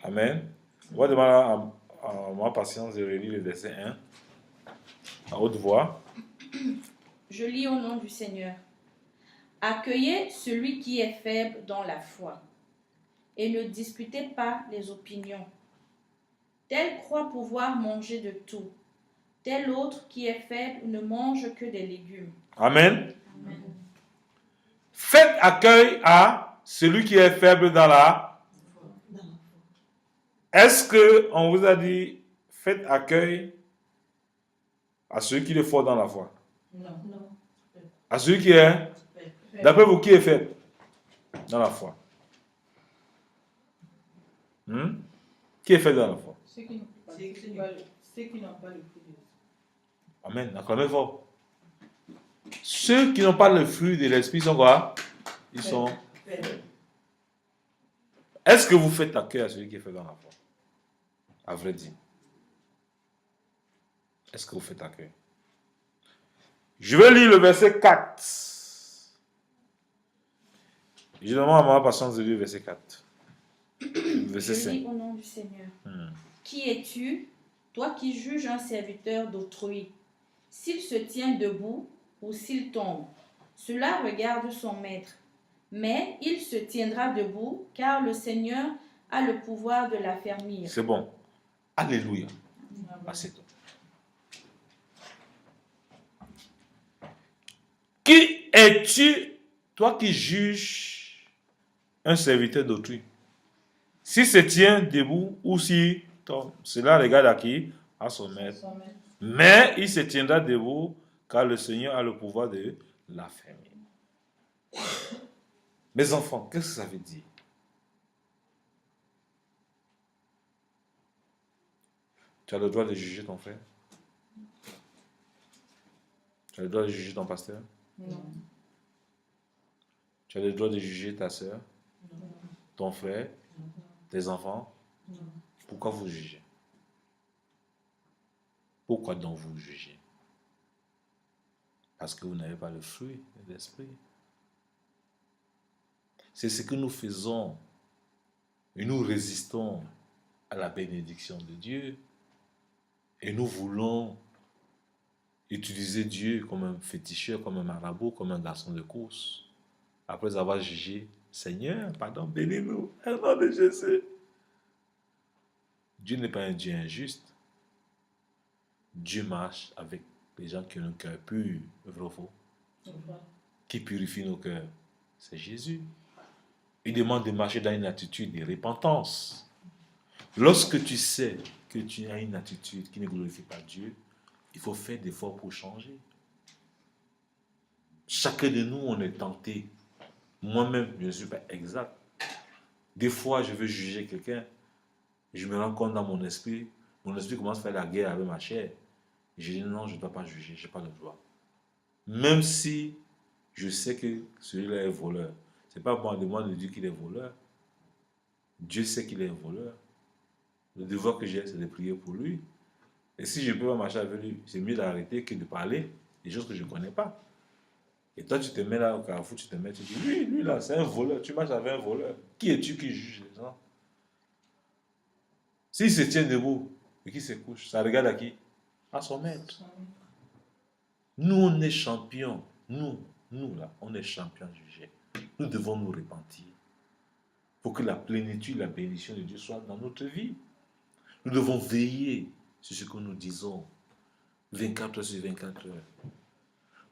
Amen. On va demander à ma patience de relire le verset 1 à haute voix. Je lis au nom du Seigneur. Accueillez celui qui est faible dans la foi et ne disputez pas les opinions. Tel croit pouvoir manger de tout, tel autre qui est faible ne mange que des légumes. Amen. Amen. Faites accueil à celui qui est faible dans la foi. Est-ce qu'on vous a dit faites accueil à celui qui est fort dans la foi? Non. À celui qui est, d'après vous, qui est faible dans la foi? Qui est faible dans la foi? Ceux qui n'ont pas le fruit de l'esprit. Amen. Acclamez fort. Ceux qui n'ont pas le fruit de l'esprit sont quoi? Ils sont faibles. Est-ce que vous faites accueil à celui qui est faible dans la foi? À vrai dire. Est-ce que vous faites accueil? Je vais lire le verset 4. Je demande à ma patience de lire le verset 4. Verset 5. Je lis au nom du Seigneur. Qui es-tu, toi qui juges un serviteur d'autrui, s'il se tient debout ou s'il tombe? Cela regarde son maître. Mais il se tiendra debout, car le Seigneur a le pouvoir de l'affermir. C'est bon. Alléluia. Assieds-toi. Qui es-tu, toi qui juges un serviteur d'autrui? S'il se tient debout ou s'il tombe, cela regarde à qui? À son maître. Mais il se tiendra debout, car le Seigneur a le pouvoir de l'affermir. Mes enfants, qu'est-ce que ça veut dire? Tu as le droit de juger ton frère? Tu as le droit de juger ton pasteur? Non. Tu as le droit de juger ta soeur? Non. Ton frère? Non. Tes enfants? Non. Pourquoi vous jugez? Pourquoi donc vous jugez? Parce que vous n'avez pas le fruit de l'esprit. C'est ce que nous faisons. Et nous résistons à la bénédiction de Dieu. Et nous voulons utiliser Dieu comme un féticheur, comme un marabout, comme un garçon de course. Après avoir jugé, Seigneur, pardon, bénis-nous, au nom de Jésus. Dieu n'est pas un Dieu injuste. Dieu marche avec les gens qui ont un cœur pur, vrai ou faux? Qui purifie nos cœurs. C'est Jésus. Il demande de marcher dans une attitude de repentance. Lorsque tu sais que tu as une attitude qui ne glorifie pas Dieu, il faut faire des efforts pour changer. Chacun de nous, on est tenté. Moi-même, je ne suis pas exact. Des fois, je veux juger quelqu'un. Je me rends compte dans mon esprit commence à faire la guerre avec ma chair. Je dis non, je ne dois pas juger, je n'ai pas le droit. Même si je sais que celui-là est voleur. Ce n'est pas bon de moi de dire qu'il est voleur. Dieu sait qu'il est un voleur. Le devoir que j'ai, c'est de prier pour lui. Et si je ne peux pas marcher avec lui, c'est mieux d'arrêter que de parler des choses que je ne connais pas. Et toi, tu te mets là au carrefour, tu dis, lui là, c'est un voleur. Tu marches avec un voleur. Qui es-tu qui juge les gens? S'il se tient debout et qu'il se couche, ça regarde à qui? À son maître. Nous, on est champions. Nous là, on est champions jugés. Nous devons nous repentir pour que la plénitude, la bénédiction de Dieu soit dans notre vie. Nous devons veiller sur ce que nous disons 24 heures sur 24 heures.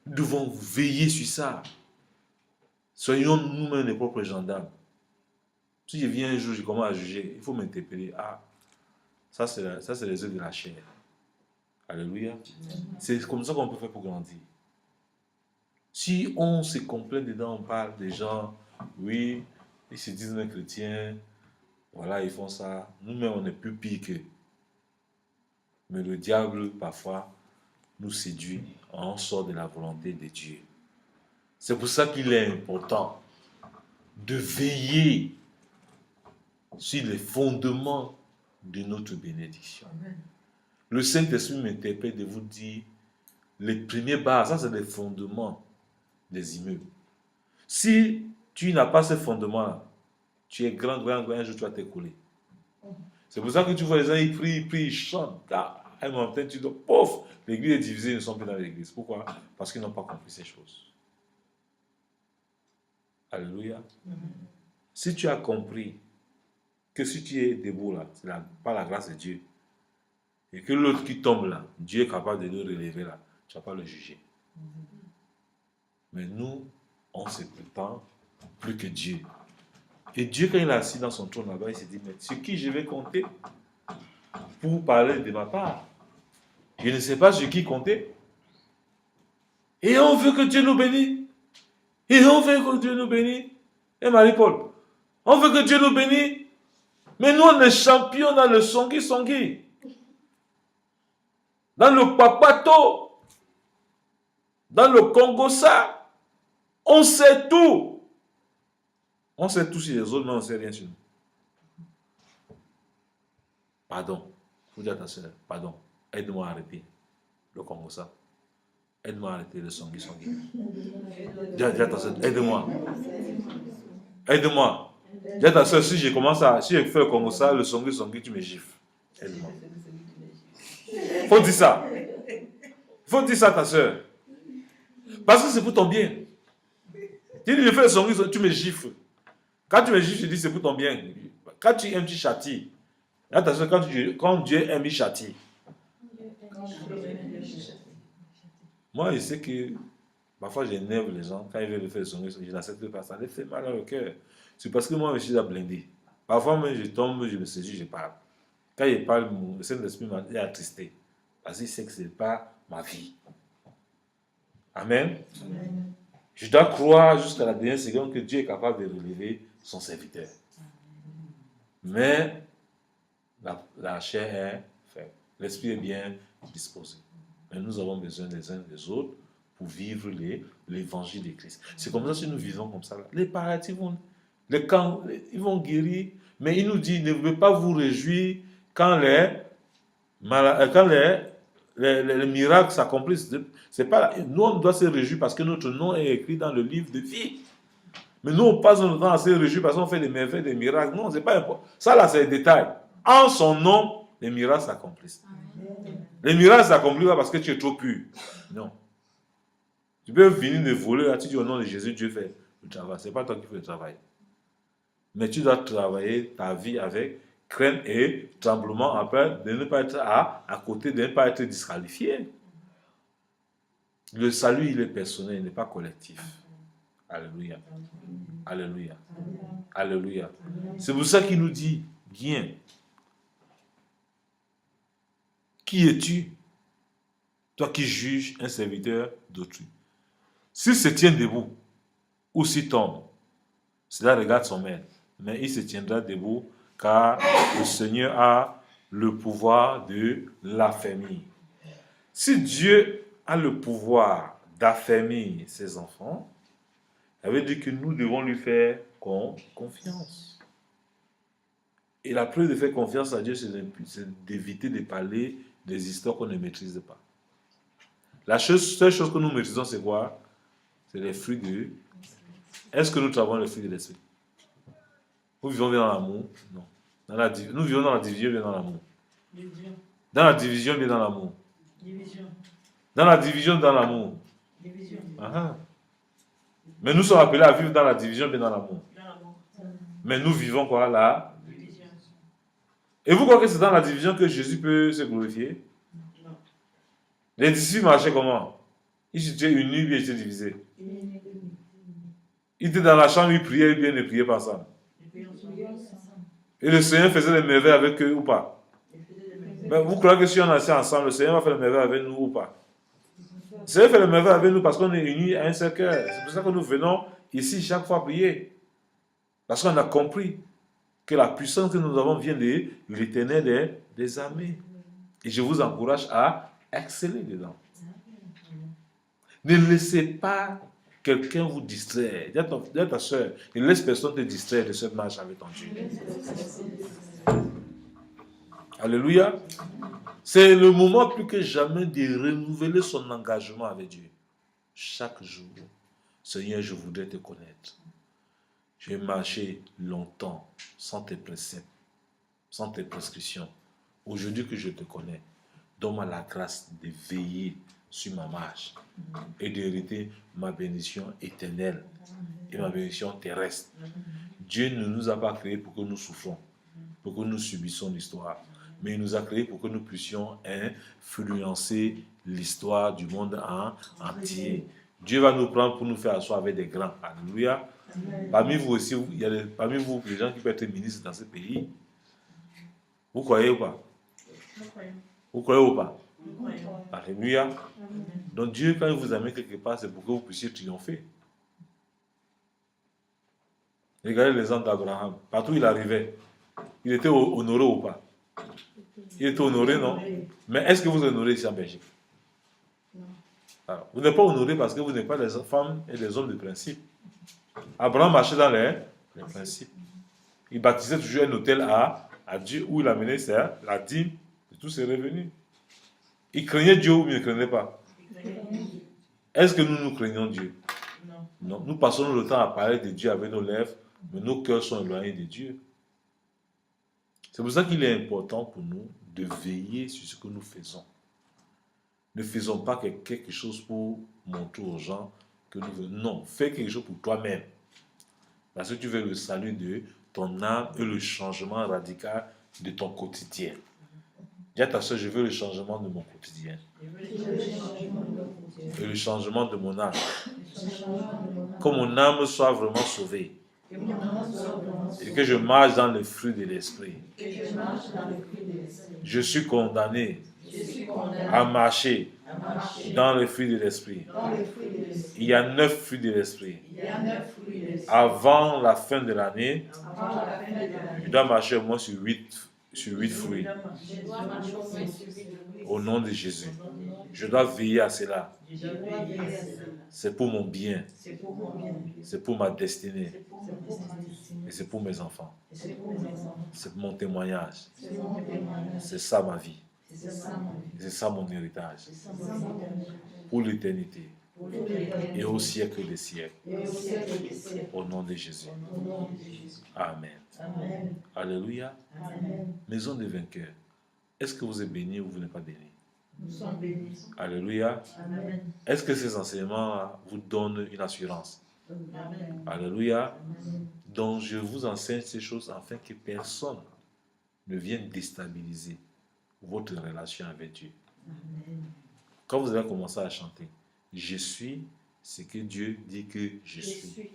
Nous devons veiller sur ça. Soyons nous-mêmes les propres gendarmes. Si je viens un jour, je commence à juger, il faut m'interpeller. Ah, ça c'est les œuvres de la chair. Alléluia. C'est comme ça qu'on peut faire pour grandir. Si on se complaint dedans, on parle des gens, oui, ils se disent les chrétiens, voilà, ils font ça. Nous-mêmes, on est plus pire qu'eux. Mais le diable, parfois, nous séduit. On sort de la volonté de Dieu. C'est pour ça qu'il est important de veiller sur les fondements de notre bénédiction. Amen. Le Saint-Esprit m'interpelle de vous dire les premiers bases, ça c'est les fondements des immeubles. Si tu n'as pas ces fondements-là, tu es grand, un jour tu vas t'écouler. C'est pour ça que tu vois les gens, ils prient, ils chantent. À un moment donné, tu dis, pauvre, l'église est divisée, ils ne sont plus dans l'église. Pourquoi? Parce qu'ils n'ont pas compris ces choses. Alléluia. Si tu as compris que si tu es debout là, c'est par la grâce de Dieu, et que l'autre qui tombe là, Dieu est capable de le relever là, tu ne vas pas le juger. Mais nous, on se prétend plus que Dieu. Et Dieu, quand il est assis dans son trône là-bas, il s'est dit, mais sur qui je vais compter pour parler de ma part? Je ne sais pas sur qui compter. Et on veut que Dieu nous bénisse. Et on veut que Dieu nous bénisse. Et Marie-Paul, on veut que Dieu nous bénisse. Mais nous, on est champions dans le songui. Dans le papato. Dans le Congo-ça. On sait tout. On sait tout sur les autres, mais on ne sait rien sur nous. Pardon. Faut dire à ta soeur, pardon. Aide-moi à arrêter le Congo-ça. Aide-moi à arrêter le songui. Dis à ta soeur, aide-moi. Aide-moi. Dis à ta soeur, si je fais le Congo-ça, le songui, tu me gifles. Aide-moi. Faut dire ça. Faut dire ça à ta soeur. Parce que c'est pour ton bien. Tu dis, je fais le songui, tu me gifles. Quand tu me gifles, je dis, c'est pour ton bien. Quand tu aimes, tu châties. Attention, quand Dieu aime, il châtie. Moi, je sais que parfois j'énerve les gens quand ils veulent faire le songui, je n'accepte pas. Ça les fait mal au cœur. C'est parce que moi, je suis à blinder. Parfois, même, je tombe, je me saisis, je parle. Quand je parle, le Saint-Esprit est attristé. Parce qu'il sait que ce n'est pas ma vie. Amen. Amen. Je dois croire jusqu'à la dernière seconde que Dieu est capable de relever son serviteur. Mais la chair est faible. L'esprit est bien disposé. Mais nous avons besoin des uns des autres pour vivre l'évangile de Christ. C'est comme ça si nous vivons comme ça. Les paradis ils vont guérir. Mais il nous dit, ne voulez pas vous réjouir quand les miracles s'accomplissent. C'est pas, nous, on doit se réjouir parce que notre nom est écrit dans le livre de vie. Mais nous, on passe notre temps à se réjouir parce qu'on fait des merveilles, des miracles. Non, c'est pas important. Ça, là, c'est les détails. En son nom, les miracles s'accomplissent. Les miracles s'accomplissent pas parce que tu es trop pur. Non. Tu peux venir de voler, là, tu dis au nom de Jésus, Dieu fait le travail. Ce n'est pas toi qui fais le travail. Mais tu dois travailler ta vie avec crainte et tremblement après de ne pas être à côté, de ne pas être disqualifié. Le salut, il est personnel, il n'est pas collectif. Alléluia. Alléluia. Alléluia. C'est pour ça qu'il nous dit, viens. Qui es-tu? Toi qui juges un serviteur d'autrui. S'il se tient debout ou s'il tombe, cela regarde son maître. Mais il se tiendra debout car le Seigneur a le pouvoir de l'affermir. Si Dieu a le pouvoir d'affermir ses enfants, ça veut dire que nous devons lui faire confiance. Et la preuve de faire confiance à Dieu, c'est d'éviter de parler des histoires qu'on ne maîtrise pas. La seule chose que nous maîtrisons, c'est quoi? C'est les fruits de... Est-ce que nous travaillons les fruits de l'esprit? Nous vivons bien dans l'amour? Non. Nous vivons dans la division, bien dans l'amour. Dans la division, bien dans l'amour. Dans la division, dans l'amour. Mais nous sommes appelés à vivre dans la division, bien dans l'amour. Mais nous vivons quoi là? Et vous croyez que c'est dans la division que Jésus peut se glorifier? Non. Les disciples marchaient comment? Ils étaient unis, bien ils étaient divisés. Ils étaient dans la chambre, ils priaient, ou bien ils ne priaient pas ensemble. Et le Seigneur faisait des merveilles avec eux ou pas? Mais vous croyez que si on est assis ensemble, le Seigneur va faire des merveilles avec nous ou pas? Le Seigneur fait des merveilles avec nous parce qu'on est unis à un seul cœur. C'est pour ça que nous venons ici chaque fois prier. Parce qu'on a compris que la puissance que nous avons vient de l'Éternel des armées. Et je vous encourage à exceller dedans. Ne laissez pas quelqu'un vous distraire. Dis à ta soeur, ne laisse personne te distraire de cette marche avec ton Dieu. Alléluia. C'est le moment plus que jamais de renouveler son engagement avec Dieu. Chaque jour, Seigneur, je voudrais te connaître. J'ai marché longtemps sans tes préceptes, sans tes prescriptions. Aujourd'hui que je te connais, donne-moi la grâce de veiller sur ma marche et d'hériter ma bénédiction éternelle et ma bénédiction terrestre. Dieu ne nous a pas créés pour que nous souffrons, pour que nous subissions l'histoire, mais il nous a créés pour que nous puissions influencer l'histoire du monde entier. Dieu va nous prendre pour nous faire asseoir avec des grands. Alléluia. Parmi vous aussi, il y a parmi vous des gens qui peuvent être ministres dans ce pays. Vous croyez ou pas? Vous croyez ou pas? Alléluia. Donc Dieu, quand il vous amène quelque part, c'est pour que vous puissiez triompher. Regardez l'exemple d'Abraham. Partout où il arrivait, il était honoré ou pas? Il était honoré, non? Mais est-ce que vous êtes honoré ici en Belgique? Alors, vous n'êtes pas honoré parce que vous n'êtes pas des femmes et des hommes de principe. Abraham marchait dans les principes. Il bâtissait toujours un hôtel à Dieu où il amenait la dîme de tous ses revenus. Il craignait Dieu ou il ne craignait pas? Est-ce que nous craignons Dieu? Non. Nous passons le temps à parler de Dieu avec nos lèvres, mais nos cœurs sont éloignés de Dieu. C'est pour ça qu'il est important pour nous de veiller sur ce que nous faisons. Ne faisons pas quelque chose pour montrer aux gens que nous voulons. Non, fais quelque chose pour toi-même. Parce que tu veux le salut de ton âme et le changement radical de ton quotidien. Dis à ta soeur, je veux le changement de mon quotidien. Et le changement de mon âme. Que mon âme soit vraiment sauvée. Et que je marche dans le fruit de l'esprit. Je suis condamné à marcher dans le fruit de l'esprit. Il y a 9 fruits de l'esprit. Avant la fin de l'année, je dois marcher au moins sur 8 fruits. Au nom de Jésus. Je dois veiller à cela. C'est pour mon bien. C'est pour ma destinée. Et c'est pour mes enfants. C'est mon témoignage. C'est ça ma vie. C'est ça mon héritage. Pour l'éternité. Et au siècle des siècles. Au nom de Jésus. Amen. Alléluia. Maison des vainqueurs. Est-ce que vous êtes bénis ou vous n'êtes pas bénis? Nous sommes bénis. Alléluia. Amen. Est-ce que ces enseignements vous donnent une assurance? Amen. Alléluia. Amen. Donc je vous enseigne ces choses afin que personne ne vienne déstabiliser votre relation avec Dieu. Amen. Quand vous allez commencer à chanter, je suis ce que Dieu dit que je suis.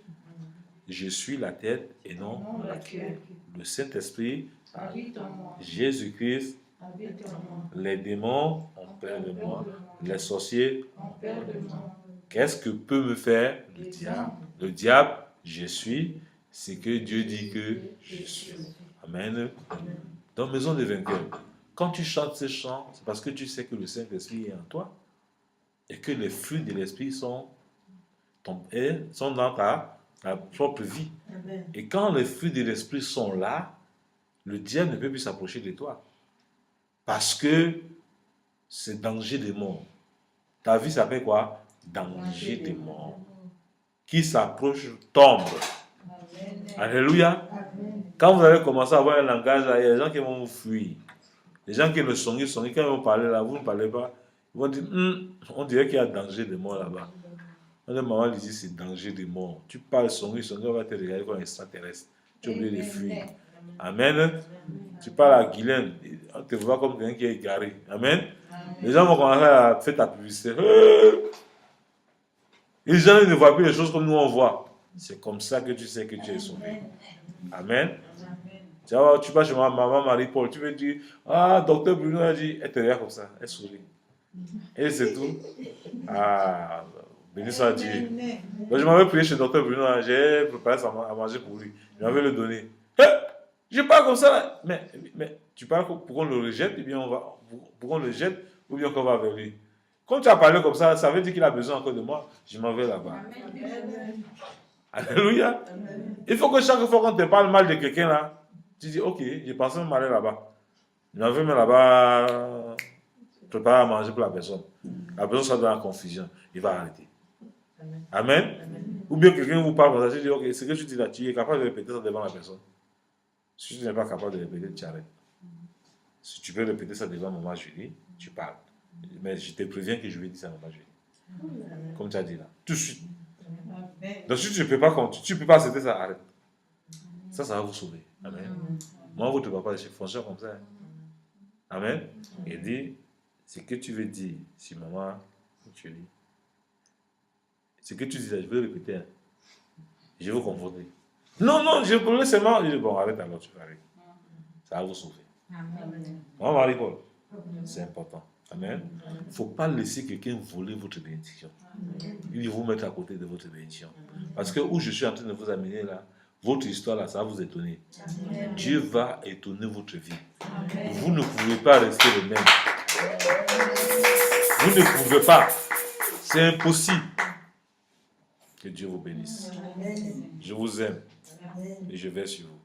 Je suis la tête et non la queue. Le Saint-Esprit, Habite en moi. Jésus-Christ, Habite en moi. les démons ont peur de moi. Les sorciers, En peur de moi. qu'est-ce que peut me faire le diable? Le diable, je suis ce que Dieu dit que je suis. Amen. Dans Maison des vainqueurs, quand tu chantes ces chants, c'est parce que tu sais que le Saint-Esprit est en toi et que les fruits de l'Esprit sont dans ta propre vie. Amen. Et quand les fruits de l'Esprit sont là, le diable ne peut plus s'approcher de toi. Parce que c'est danger de mort. Ta vie s'appelle quoi? Danger de mort. Qui s'approche tombe. Amen. Alléluia. Amen. Quand vous allez commencer à avoir un langage, il y a des gens qui vont vous fuir. Les gens qui ne sont quand ils vont parler là, vous ne parlez pas. Ils vont dire, on dirait qu'il y a danger de mort là-bas. On a maman lui dit, c'est danger de mort. Tu parles on va te regarder comme un extraterrestre. Tu es obligé de fuir. Amen. Tu parles à Guylaine, on te voit comme quelqu'un qui est égaré. Amen. Les gens vont commencer à faire ta publicité. Les gens ne voient plus les choses comme nous on voit. C'est comme ça que tu sais que tu es sauvé. Amen. Tu vas chez ma maman Marie-Paul, tu veux dire, ah, docteur Bruno a dit, elle te regarde comme ça, elle sourit. Et c'est tout. Ah, béni soit Dieu. Donc je m'avais prié chez docteur Bruno, j'ai préparé ça à manger pour lui. Je m'avais le donné. Je parle comme ça, mais tu parles pour qu'on le rejette, et bien pour qu'on le jette, ou bien qu'on va vers lui. Quand tu as parlé comme ça veut dire qu'il a besoin encore de moi. Je m'en vais là-bas. Alléluia. Il faut que chaque fois qu'on te parle mal de quelqu'un là, tu dis, ok, j'ai pensé m'aller là-bas. Je m'en vais là-bas, préparer à manger pour la personne. La personne sera dans la confusion. Il va arrêter. Amen. Ou bien quelqu'un vous parle comme ça, tu dis, ok, ce que tu dis là, tu es capable de répéter ça devant la personne. Si tu n'es pas capable de répéter, tu arrêtes. Si tu peux répéter ça devant maman Julie, tu parles. Mais je te préviens que je vais dire ça à maman Julie. Comme tu as dit là. Tout de suite. Donc si tu ne peux pas continuer, tu ne peux pas accepter ça, arrête. Ça va vous sauver. Amen. Moi, votre papa, je fonctionne comme ça. Amen. Et dit, ce que tu veux dire, si maman Julie, ce que tu dis là, je vais répéter. Hein. Je vais vous conforter. Non, non, je voulais seulement. Je dis, bon, arrête alors, tu vas arrêter. Ça va vous sauver. Maman Marie-Paul, c'est important. Amen. Il ne faut pas laisser quelqu'un voler votre bénédiction. Il va vous mettre à côté de votre bénédiction. Parce que où je suis en train de vous amener là, votre histoire là, ça va vous étonner. Dieu va étonner votre vie. Vous ne pouvez pas rester le même. Vous ne pouvez pas. C'est impossible. Que Dieu vous bénisse. Je vous aime et je vais sur vous.